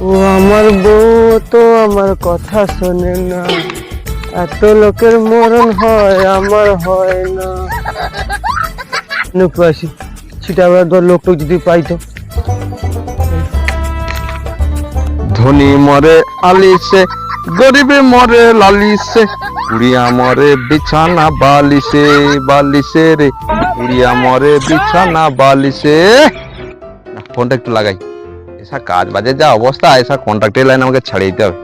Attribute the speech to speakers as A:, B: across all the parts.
A: ও আমার বউ তো আমার কথা শোনে না, এত লোকের মরণ হয় আমার হয় না। আসি ছিটাবার ধর লোক যদি পাইতো।
B: ধনী মরে আলিসে, গরিবে মরে লালিসে, কুড়িয়া মরে বিছানা বালিসে, বালিসে রে কুড়িয়া মরে বিছানা বালিসে। ফোনটা একটু লাগাই, এসা কাজ বাজের যা অবস্থা, এসা কন্ট্রাক্টের লাইন আমাকে ছাড়িয়ে দিতে হবে।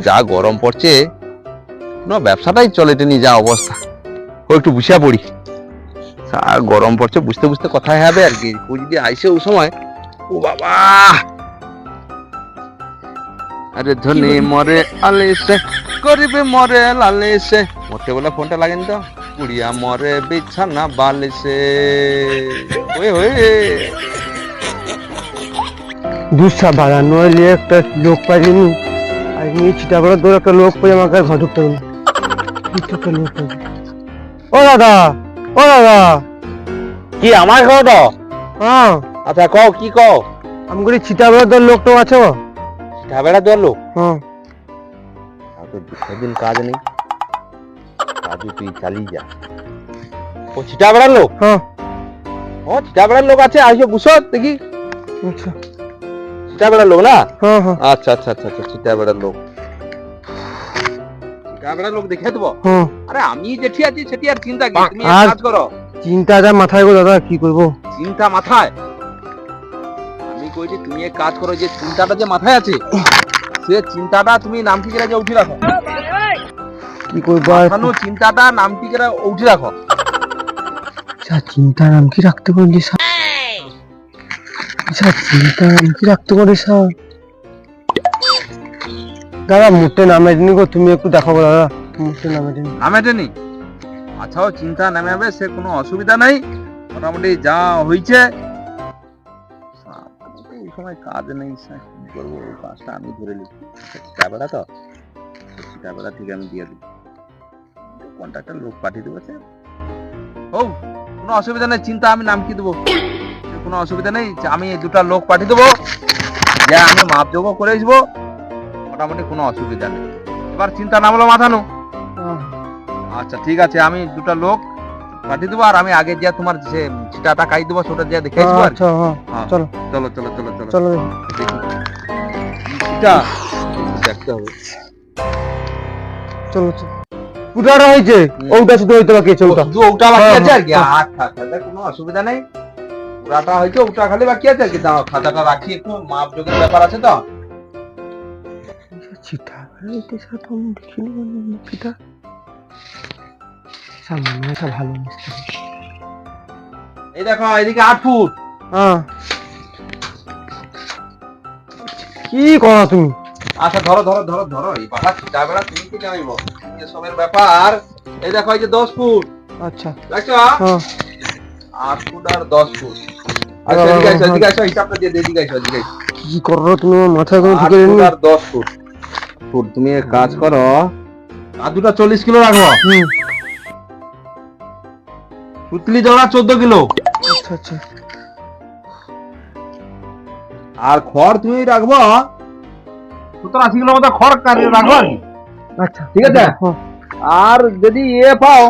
B: যা গরম পড়ছে, কোনো ব্যবসাটাই চলেনি, যা অবস্থা। ও একটু বুঝিয়া পড়ি, গরম পড়ছে, বুঝতে বুঝতে কথাই হবে আর কি। ও যদি আইসে ও সময়, ও বাবা। আরে ধনী মরে আলিসে, গরিবে মরে লালিসে, মরতে বলে ফোনটা লাগেন তো, কুড়িয়া মরে বিছানা বালিসে। ওয়ে ওয়ে
A: দুঃসা বাড়ানো হলে একটা লোক পাইনি, আর নিয়ে ছিটাবার ধর একটা লোক পাই আমাকে ঘর ঢুকতে হবে। ও দাদা, ও দাদা,
B: কি আমার ঘর তো?
A: হ্যাঁ
B: আচ্ছা কও, কি কও?
A: আমি বলি ছিটাবার ধর লোকটা আছে।
B: ঢাবেড়া দেওয়ার লোক?
A: হ্যাঁ।
B: সেদিন কাজ নেই, কাজু তুই চালিয়ে যা। ও ছিটা বেড়ার লোক?
A: হ্যাঁ।
B: ও ছিটা বেড়ার লোক আছে, আসো বুঝো দেখি।
A: আচ্ছা,
B: ছিটা বেড়ার লোক না?
A: হ্যাঁ হ্যাঁ।
B: আচ্ছা আচ্ছা আচ্ছা আচ্ছা, ছিটা বেড়ার লোক। ছিটা বেড়ার লোক দেখে দেবো।
A: হ্যাঁ।
B: আরে আমি যেটি আছি সেটি আর চিন্তা কি, তুমি
A: আর
B: কাজ করো।
A: চিন্তাটা মাথায় গো দাদা, কি করবো?
B: চিন্তা মাথায়? আমি কইছি তুমি এক কাজ করো, যে চিন্তাটা যে মাথায় আছে, সে চিন্তাটা তুমি নামটি করে যে উঠে রাখো।
A: কি করবো আর?
B: চিন্তাটা নামটি করে উঠে রাখো।
A: চিন্তা নাম কি রাখতে পারি? চিন্তা নাম কি রাখতে পারি? দাদা মুখে নামে দিনি গো, তুমি একটু দেখাবো দাদা, মুখে নামে দিনি।
B: নামে দেনি? আচ্ছা, ও চিন্তা নামে হবে, সে কোনো অসুবিধা নেই। মোটামুটি যা হয়েছে, এই সময় কাজ নেই, কি করবো? কাজটা আমি ধরে নিচ্ছি, টাকাটা তো টাকাটা ঠিক আমি দিয়ে দিই, কন্ট্রাক্টর লোক পাঠিয়ে দেবো। ও কোনো অসুবিধা নেই, চিন্তা আমি নাম কি দেবো, কোনো অসুবিধা নেই। আমি দুটা লোক পাঠিয়ে দেবো, যা আমি মাপ যোগ করে আসবো, মোটামুটি কোনো অসুবিধা নেই। এবার চিন্তা নাম হলো মাথানো। আচ্ছা ঠিক আছে, আমি দুটা লোক পাঠিয়ে দেবো, আর আমি আগে যা তোমার যে চিটাটা খাই দেবো, সেটা যা দেখে আসবো।
A: আচ্ছা হ্যাঁ, চলো
B: চলো চলো চলো চলো
A: চলো
B: দেখি চিটা দেখতে হবে।
A: চলো চলো, পুরাটা হয়েছে, ওটা শুধু হইতে বাকি আছে, ওটা
B: শুধু ওটা বাকি আছে আর কি। আচ্ছা আচ্ছা, কোনো অসুবিধা নেই, পুরাটা হয়েছে, ওটা খালি বাকি আছে আর কি। দাও খাতাটা রাখি, একটু মাপ যোগের ব্যাপার আছে তো।
A: চিঠা হইতে সাথে আমি দেখিনি, চিঠা সামনে একটা ভালো মিস্ত্রি।
B: এই দেখো, এদিকে 8 ফুট।
A: হ্যাঁ, কি করো তুমি?
B: আচ্ছা ধরো ধরো ধরো ধরো, এই বাবা চিটা বেড়া তুমি কি জানিব এসবের ব্যাপার। এই দেখো, এই যে 10 ফুট।
A: আচ্ছা
B: দেখছো?
A: হ্যাঁ,
B: 8 ফুট আর 10 ফুট। আচ্ছা এদিকে আসো, এদিকে আসো, হিসাবটা দিয়ে এদিকে আসো, এদিকে আসো।
A: কি করো তুমি? মাথায় কোনো
B: 8
A: ঢুকে
B: ফুট
A: নি।
B: আর 10 ফুট। ফুট তুমি এক কাজ করো, আর দুটা 40 কিলো রাখো। পুতলি জোড়া 14 কিলো।
A: আচ্ছা আচ্ছা।
B: আর খড় তুমি রাখবো 70-80 কিলো মতো খড় রাখবো আর কি।
A: আচ্ছা
B: ঠিক আছে। আর যদি পাও,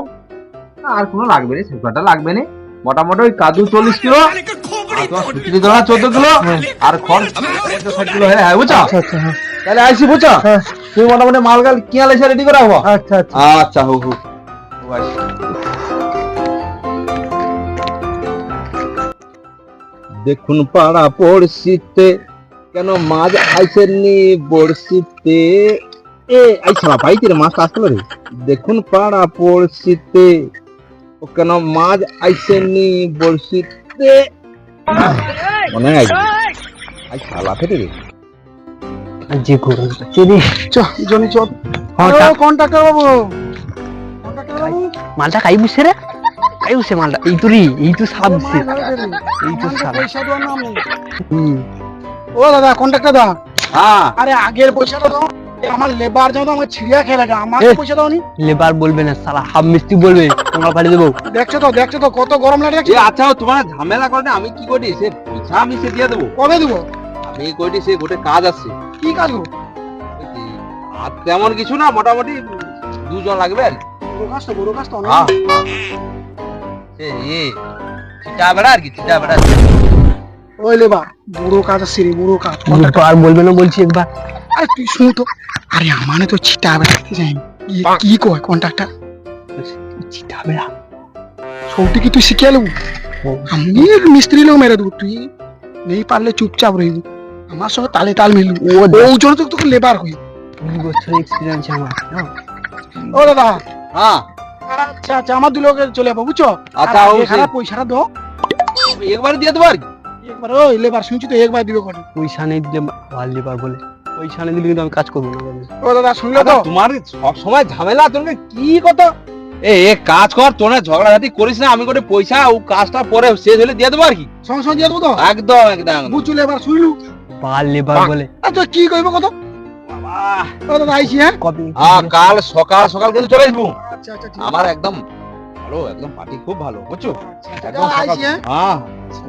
B: আর কোনো লাগবে না, সেটা লাগবে না। মোটামুটি ওই কাজু 40 কিলো, আর তোমার পুতলি জোড়া 14 কিলো, আর খড় 60 কিলো হয়ে, হ্যাঁ বুঝছো?
A: আচ্ছা আচ্ছা হ্যাঁ।
B: তাহলে আইসি বুঝছো? তুমি মোটামুটি মালগাল কিয়াল এসে রেডি করে রাখবো।
A: আচ্ছা আচ্ছা
B: আচ্ছা হোক হোক। দেখুন পাড়া পড়শিতে, কেন মাছ আইসেননি বড়শিতে। এ আইসা পাইতে রে, মাছ আসলো রে। দেখুন পাড়া পড়শিতে, ও কেন মাছ আইসেননি বড়শিতে। মনে হয় আই শালা ফেটে রে।
A: যে গরম চলি চ জনি চ। হ্যাঁ কন্ট্রাক্টর বাবু, কন্ট্রাক্টর বাবু মালটা কাই বুঝছে রে? কাই বুঝছে মালটা? এই তো সাপ দিছে, এই তো সাপ। পয়সা দাও না আমি। ও দাদা কন্ট্রাক্টর দা।
B: হ্যাঁ,
A: আরে আগের পয়সাটা দাও, আমার লেবার যাও, আমার ছিড়িয়া খেয়ে লাগে, আমার পয়সা দাও নি। লেবার বলবে না শালা, হাফ মিস্ত্রি বলবে, তোমরা পাঠিয়ে দেবো। দেখছো তো কত গরম লাগে।
B: আচ্ছা তোমার ঝামেলা করে, আমি কি করি, সে পয়সা আমি সে দিয়ে দেবো।
A: কবে দেবো?
B: আমি কইটি সে গোটে কাজ আছে।
C: কি কাজ গো?
B: আর তেমন কিছু না, মোটামুটি 2 জন লাগবে আর কি।
C: বড় কাজ তো অনেক।
B: হ্যাঁ সে চিটা বেড়া আর কি, চিটা বেড়া।
C: ওই লেবার বড় কাজ আছে রে, বড় কাজ।
A: আর বলবে না বলছি একবার।
C: আরে তুই শুন তো, আরে আমানে তো ছিটা বেড়াতে যাই। কি কয় কন্ট্রাক্টর?
A: চিটা বেড়া
C: সৌটি কি তুই শিখিয়ে নেবো? আমি মিস্ত্রি লোক মেরে দেবো, তুই নেই পারলে চুপচাপ রইবি, আমার সঙ্গে তালে তাল মিলবি। ওই জন্য তো তোকে লেবার হই।
A: 2 বছরের এক্সপিরিয়েন্স আমার।
C: ও দাদা,
B: হ্যাঁ
C: আচ্ছা আচ্ছা, আমার 2 লোকের চলে যাবো বুঝছো।
B: আচ্ছা,
C: আর
B: অবশ্যই।
C: এখানে পয়সাটা দাও
B: একবার দিয়ে দেবো আর কি।
C: একবার। ওই লেবার শুনছি তো একবার দিবে করে।
A: পয়সা নেই দিলে ভাল লেবার বলে, পয়সা নেই দিলে কিন্তু আমি কাজ করবো না বলে।
C: ও দাদা শুনলে তো?
B: তোমার সব সময় ঝামেলা, তোকে কি কথা। এক কাজ কর, তোরা ঝগড়াঝাটি করিস না, আমি করে পয়সা ও কাজটা পরে শেষ হলে দিয়ে দেবো আর কি।
C: সঙ্গে সঙ্গে দিয়ে দেবো তো?
B: একদম একদম।
C: বুঝছো লেবার শুনলু?
A: ভাল লেবার
B: বাহ।
A: বলে।
C: আর তুই কি কইব কত? ও দাদা আইছি। হ্যাঁ
A: কবে
B: হ্যাঁ, কাল সকাল সকাল কিন্তু চলে আসবো।
C: আচ্ছা আচ্ছা ঠিক
B: আমার একদম ভালো, একদম পার্টি খুব ভালো, বুঝছো।
C: আছে।
B: একদম সকাল।
C: আইছি। হ্যাঁ
B: হ্যাঁ,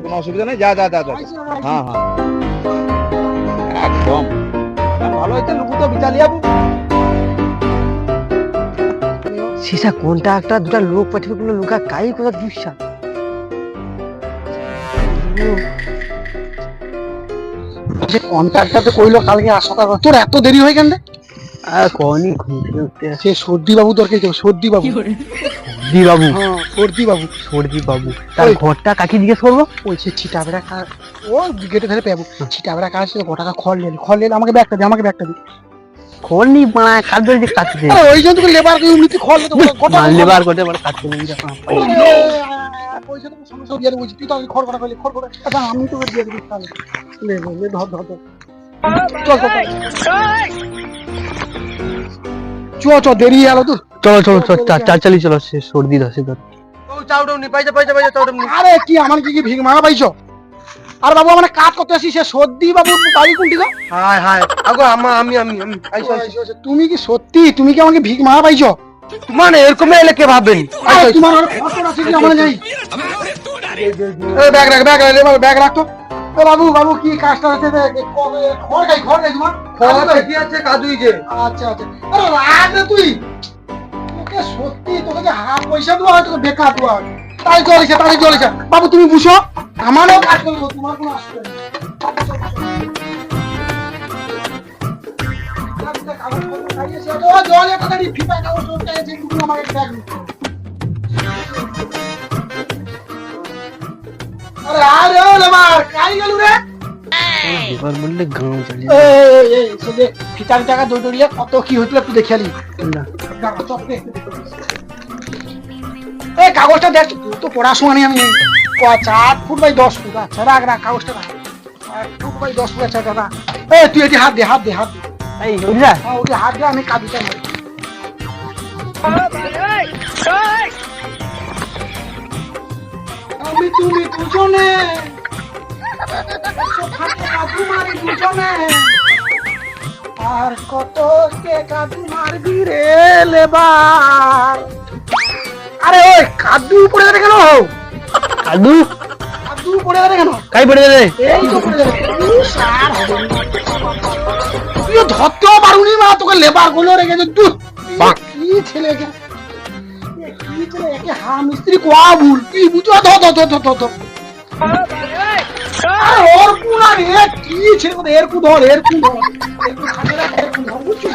B: কোনো অসুবিধা নেই, যা যা যা যা।
C: আইছি,
B: হ্যাঁ হ্যাঁ একদম ভালো হয়েছে, লুকু তো বিচালি যাবো।
A: সিসা কোনটা একটা দুটা লোক পাঠিয়ে কোনো লোকা কাই কোথা বুঝছা।
C: কন্ট্রাক্টর তো কইলো কালকে আসা, তোর এত দেরি হয়ে কেন রে?
A: আর কোনি ঘুরতে উঠতে
C: সে সর্দি বাবু তোর কে সর্দি বাবু?
A: দি বাবু,
C: হ্যাঁ সর্দি বাবু।
A: সর্দি বাবু। তার
C: ওই।
A: ঘরটা কাকে জিজ্ঞেস করবো?
C: ওই সে ছিটা বেড়া কাজ, ও গেটে ধরে পেবো। ছিটা বেড়া কাজ গোটাকা খড় লেলে, খড় লেলে আমাকে ব্যাগটা দে, আমাকে ব্যাগটা দে।
A: খোল নি বানায় কাজ ধরে যে কাজ দে।
C: আরে ওই জন্য তোকে লেবার কই উনি খড় লেতে গোটা
A: লেবার করতে পারে কাজ করে দিতে।
C: পয়সা তো সঙ্গে সঙ্গে দিয়ে দেবো। তুই তো আগে খড় কটা কইলি, খড় কটা। আচ্ছা আমি তোকে দিয়ে দেবো তাহলে। লে লে লে, ধর ধর ধর। চল চল চল চল, দেরি হয়ে গেল তোর।
A: চলো চলো চলো, চাল চালি চলো, সে সর্দি ধসে ধর।
C: আরে কি আমার কি ভিক মারা পাইছো? আর বাবু আমার কাজ করতে আসি, সে সর্দি বাবু বাড়ি কোনটি গো?
A: হাই হাই আগো আমি আইসো
C: তুমি কি সত্যি, তুমি কি আমাকে ভিক মারা পাইছো?
A: মানে এরকম এলে কে ভাববেন?
C: আরে তোমার আর খবর আছে কি আমার নেই? এই ব্যাগ রাখ, ব্যাগ রাখ, ব্যাগ রাখ তো। ও বাবু বাবু কি কাজটা আছে? খড় খাই তোমার খড় কি আছে কাজুই যে। আচ্ছা আচ্ছা, আরে রাখ না তুই। তোকে সত্যি, তোকে যে হাফ পয়সা দেওয়া হয়, তোকে বেকার দেওয়া হয়। তাই চলেছে বাবু, তুমি বুঝো আমারও কাজ করবো, তোমার কোনো আসবে
A: এবার বললে গাঁও চালিয়ে
C: টাকা দৌড়িয়ে কত কি হয়েছিল একটু দেখে আলি। এই কাগজটা দেখ, তো পড়াশোনা নেই আমি। 8 ফুট বাই 10 ফুট। আচ্ছা রাখ রাখ কাগজটা রাখ। 8 ফুট বাই 10 ফুট। আচ্ছা দাদা, এই তুই এটি হাত দে, হাত দে, হাত দে।
A: এই বুঝলা
C: হ্যাঁ ওটি হাত দে, আমি কাজটা নেই। আমি তুমি দুজনে কাজু মারি দুজনে, আর কত কে কাজু মারবি রে লেবার। আরে ওই কাদু পড়ে যাবে কেন?
A: কাদু
C: কাদু পড়ে যাবে কেন?
A: কাই পড়ে যাবে?
C: এই তো পড়ে যাবে। সার হবে না। তুই ধরতেও পারুনি মা, তোকে লেবার গুলো রেখেছে। কি ছেলে কি ছেলে, একে হা মিস্ত্রি কোয়া ভুল, তুই বুঝো। ধর ধর ধর ধর ধর। আরে ওর কুনা রে, কি ছেলে কথা, এর কু ধর, এর কু ধর, এর কু খাতে রাখ, এর কু ধর, বুঝছো?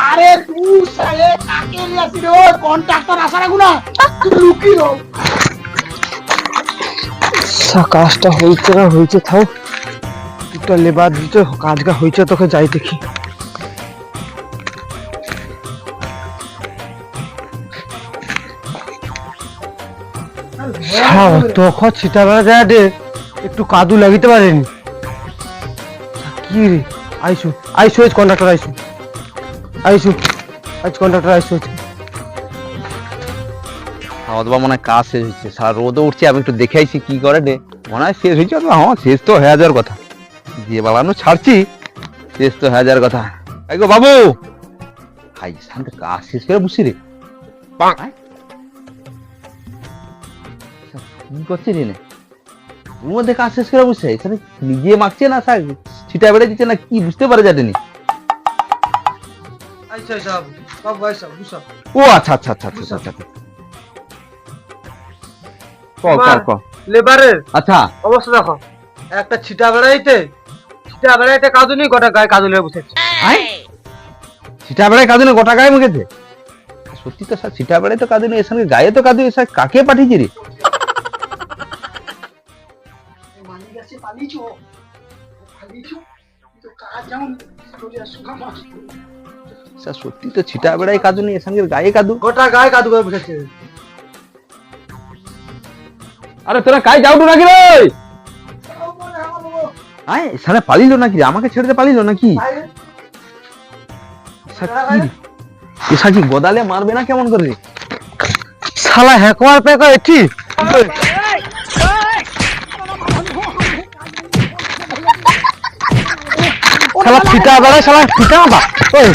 C: আরে তুই সালে কাকে নিয়ে আসি রে? ওই কন্ট্রাক্টর আসার আগুন না, তুই লুকি রো।
A: কাজটা হয়েছে না হয়েছে, থাও একটা লেবার দিতে কাজটা হয়েছে, তোকে যাই দেখি। তখন ছিটাবেলা যায় দে, একটু কাদু লাগিতে পারেনি। কি রে আইসু আইসু, কন্ডাক্টর আইসু আইসু, আজ কন্ডাক্টর আইসু।
B: খাওয়া দাওয়া মনে হয় কাজ শেষ হচ্ছে, সারা রোদও উঠছে, আমি একটু দেখে আইছি কি করে রে। মনে হয় শেষ হয়েছে, অথবা হ্যাঁ শেষ তো হয়ে যাওয়ার কথা। দিয়ে বাবানো ছাড়ছি, শেষ তো হয়ে যাওয়ার কথা। এই গো বাবু, হাই শান্ত, কাজ শেষ করে বুঝছি রে। কি করছিস রে? ওর মধ্যে কাজ শেষ করে বসে এখানে নিজে মাখছে না শাক ছিটা বেড়ে দিচ্ছে না কি বুঝতে পারে জানেনি।
C: আচ্ছা আচ্ছা বাবু বাবু আচ্ছা বুঝছো
B: ও আচ্ছা আচ্ছা আচ্ছা আচ্ছা আচ্ছা ক
C: লেবারের
B: আচ্ছা
C: অবস্থা দেখো, একটা ছিটা বেড়াইতে কাঁদুনি, গোটা গায়ে কাঁদুনি হয়ে বসেছে।
B: ছিটা বেড়ায় কাঁদুনে গোটা গায়ে মুখেছে। সত্যি তো স্যার ছিটা বেড়ায় তো কাঁদুনি এর সঙ্গে গায়ে তো কাঁদুনি স্যার কাকে পাঠিয়েছি রে? স্যার সত্যি তো ছিটা বেড়ায় কাঁদুনি এর সঙ্গে গায়ে কাঁদু।
C: গোটা গায়ে কাঁদু হয়ে বসেছে।
B: আরে তোরা কাই যাও নাকি রে? আয় সারা পালিল নাকি রে? আমাকে ছেড়ে দিয়ে পালিল নাকি? এসা কি গোদালে মারবে না কেমন করে?
C: শালা হ্যাকওয়ার পেকা এটি
A: শালা ফিটা বেড়ায় শালা ফিটা বা ওই